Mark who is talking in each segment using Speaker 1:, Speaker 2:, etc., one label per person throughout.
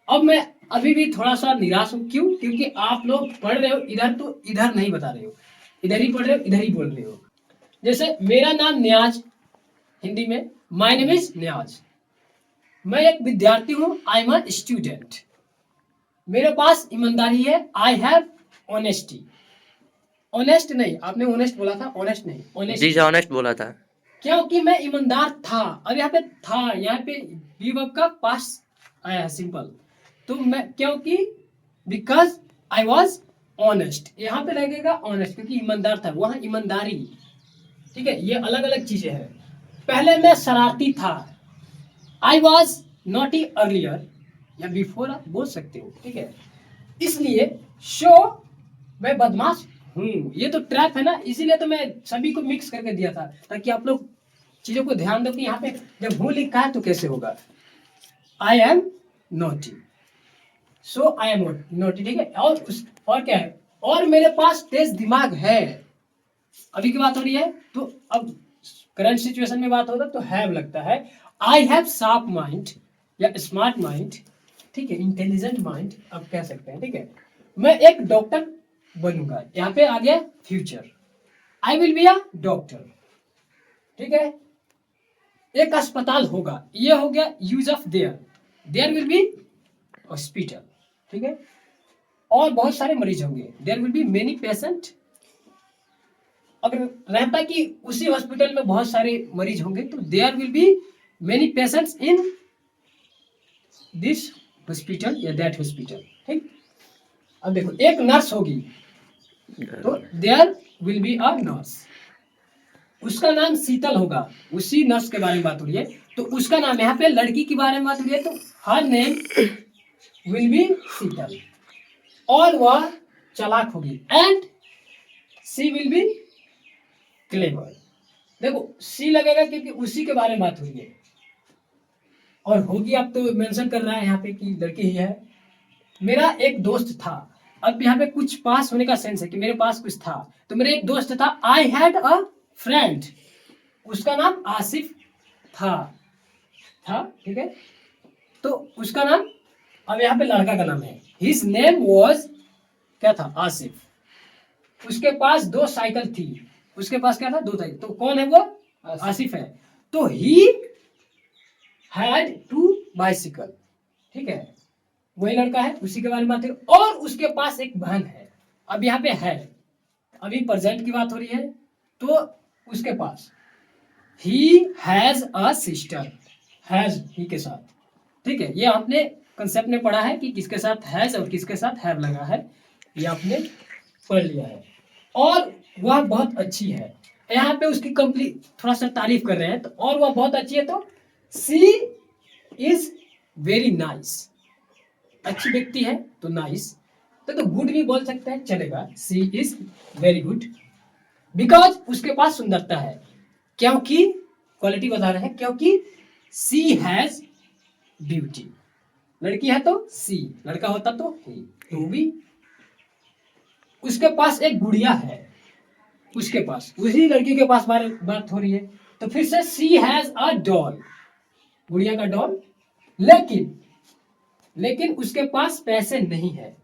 Speaker 1: अब मैं अभी भी थोड़ा सा निराश हूँ, क्यों? क्योंकि आप लोग पढ़ रहे हो इधर तो इधर नहीं बता रहे हो, इधर ही पढ़ रहे हो इधर ही बोल रहे हो। जैसे मेरा नाम न्याज, हिंदी में माय नेम इज न्याज, मैं एक विद्यार्थी हूँ, आई एम अ स्टूडेंट, मेरे पास ईमानदारी है, आई हैव ऑनेस्टी। ऑनेस्ट नहीं, आपने ऑनेस्ट बोला था, ऑनेस्ट नहीं,
Speaker 2: जी
Speaker 1: ऑनेस्टी।
Speaker 2: सर, ऑनेस्ट बोला था।
Speaker 1: क्योंकि मैं ईमानदार था। अब यहाँ पे था, यहाँ पे बी वर्ब का पास आया है, सिंपल। तो मैं क्योंकि बिकॉज आई वॉज ऑनेस्ट, यहाँ पे लगेगा ऑनेस्ट, क्योंकि ईमानदार था, वहाँ ईमानदारी। ठीक है, ये अलग अलग चीजें हैं। पहले मैं शरारती था, आई वॉज नॉटी अर्लियर, या बिफोर आप बोल सकते हो, ठीक है। इसलिए शो मैं बदमाश हूँ, ये तो ट्रैप है ना, इसीलिए तो मैं सभी को मिक्स करके दिया था, ताकि आप लोग चीजों को ध्यान दो कि यहाँ पे जब हूँ लिखा है तो कैसे होगा। I am naughty, so I am naughty, ठीक है। और क्या है, और मेरे पास तेज दिमाग है। अभी की बात हो रही है, तो अब करंट सिचुएशन में बात होगा तो हैव लगता है। आई हैव शार्प माइंड या स्मार्ट माइंड, ठीक है, इंटेलिजेंट माइंड आप कह सकते हैं, ठीक है। मैं एक डॉक्टर बनूंगा, यहाँ पे आ गया future, I will be a doctor, ठीक है। एक अस्पताल होगा, ये हो गया use of there, there will be hospital, ठीक है। और बहुत सारे मरीज होंगे, there will be many patient. अगर रहता कि उसी हॉस्पिटल में बहुत सारे मरीज होंगे तो there will be many patients in this hospital या दैट हॉस्पिटल, ठीक। अब देखो, एक नर्स होगी तो there will be a nurse, उसका नाम शीतल होगा, उसी नर्स के बारे में बात हो रही है, तो उसका नाम, यहाँ पे लड़की के बारे में बात हो रही है, तो her name will be Sheetal, और वह चालाक होगी, and she will be clever. देखो सी लगेगा क्योंकि उसी के बारे में बात हुई है, और होगी आप तो मेंशन कर रहा है यहाँ पे कि लड़की ही है। मेरा एक दोस्त था, अब यहाँ पे कुछ पास होने का सेंस है कि मेरे पास कुछ था, तो मेरा एक दोस्त था, आई हैड अ फ्रेंड, उसका नाम आसिफ था, ठीक है। तो उसका नाम, अब यहाँ पे लड़का का नाम है, हिज नेम वॉज, क्या था, आसिफ। उसके पास 2 साइकिल थी, उसके पास क्या था, 2 साइकिल, तो कौन है वो, आसिफ है। तो ही हैड 2 बाइसिकल, ठीक है, वही लड़का है, उसी के बारे में बात है, और उसके पास एक बहन है। अब यहाँ पे है, अभी प्रेजेंट की बात हो रही है, तो उसके पास, he has a sister, has he के साथ, ठीक है। ये आपने कंसेप्ट में पढ़ा है कि किसके साथ हैज और किसके साथ हैव लगा है, ये आपने पढ़ लिया है। और वह बहुत अच्छी है, यहाँ पे उसकी कंप्लीट थोड़ा सा तारीफ कर रहे हैं, तो और वह बहुत अच्छी है, तो सी इज वेरी नाइस, अच्छी व्यक्ति है तो नाइस, तो गुड भी बोल सकते हैं, चलेगा, सी इज वेरी गुड, बिकॉज उसके पास सुंदरता है, क्योंकि क्वालिटी बता रहे हैं, क्योंकि सी हैज ब्यूटी, लड़की है तो सी, लड़का होता तो ही, तो भी। उसके पास एक गुड़िया है, उसके पास, उसी लड़की के पास बात हो रही है, तो फिर से सी हैज अ डॉल, गुड़िया का डॉल, लेकिन उसके पास पैसे नहीं है।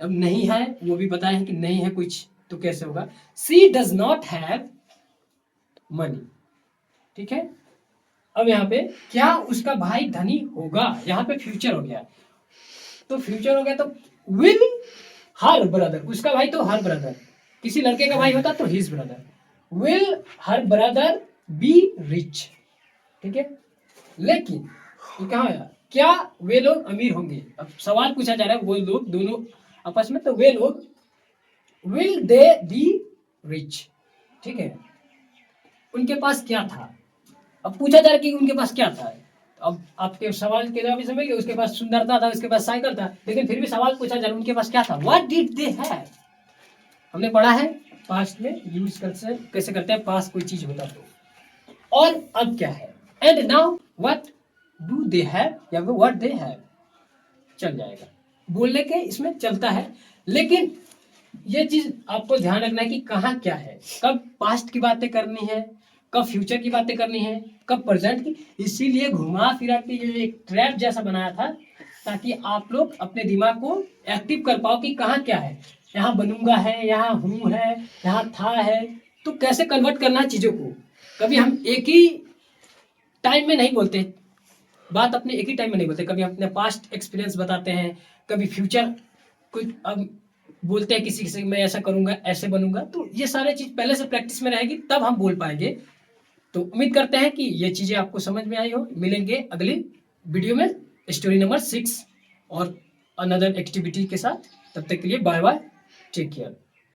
Speaker 1: अब नहीं है, वो भी बताए हैं कि नहीं है कुछ, तो कैसे होगा, सी डज नॉट हैव मनी, ठीक है। अब यहाँ पे क्या उसका भाई धनी होगा, यहाँ पे फ्यूचर हो गया, तो फ्यूचर हो गया तो विल हर ब्रदर, उसका भाई तो हर ब्रदर, किसी लड़के का भाई होता तो his brother, will her brother be rich, ठीक है। लेकिन ये कहाँ आया, क्या वे लोग अमीर होंगे, अब सवाल पूछा जा रहा है, वो लोग दोनों आपस में, तो वे लोग विल दे बी रिच, ठीक है। उनके पास क्या था, अब पूछा जा रहा है कि उनके पास क्या था, अब आपके सवाल के जवाब समझ गए, उसके पास सुंदरता था, उसके पास साइकिल था, लेकिन फिर भी सवाल पूछा जा रहा है उनके पास क्या था, व्हाट डिड दे हैव। हमने पढ़ा है पास्ट में यूज कैसे करते हैं, पास कोई चीज होता तो, और अब क्या है, and now what do they have या व्हाट दे हैव, चल जाएगा, बोलने के इसमें चलता है, लेकिन ये चीज आपको ध्यान रखना है कि कहाँ क्या है, कब पास्ट की बातें करनी है, कब फ्यूचर की बातें करनी है, कब प्रेजेंट की, इसीलिए घुमा फिरा के ये एक ट्रैप जैसा बनाया था ताकि आप लोग अपने दिमाग को एक्टिव कर पाओ कि कहाँ क्या है। यहाँ बनूंगा है, यहाँ हूँ है, यहाँ था है। तो कैसे कन्वर्ट करना है चीज़ों को। कभी हम एक ही टाइम में नहीं बोलते, बात अपने एक ही टाइम में नहीं बोलते। कभी हम अपने पास्ट एक्सपीरियंस बताते हैं, कभी फ्यूचर कुछ अब बोलते हैं किसी किसी, मैं ऐसा करूंगा, ऐसे बनूंगा। तो ये सारे चीज़ पहले से प्रैक्टिस में रहेगी, तब हम बोल पाएंगे। तो उम्मीद करते हैं कि ये चीज़ें आपको समझ में आई हो। मिलेंगे अगली वीडियो में स्टोरी नंबर 6 और अनदर एक्टिविटी के साथ। तब तक के लिए बाय बाय, टेक केयर।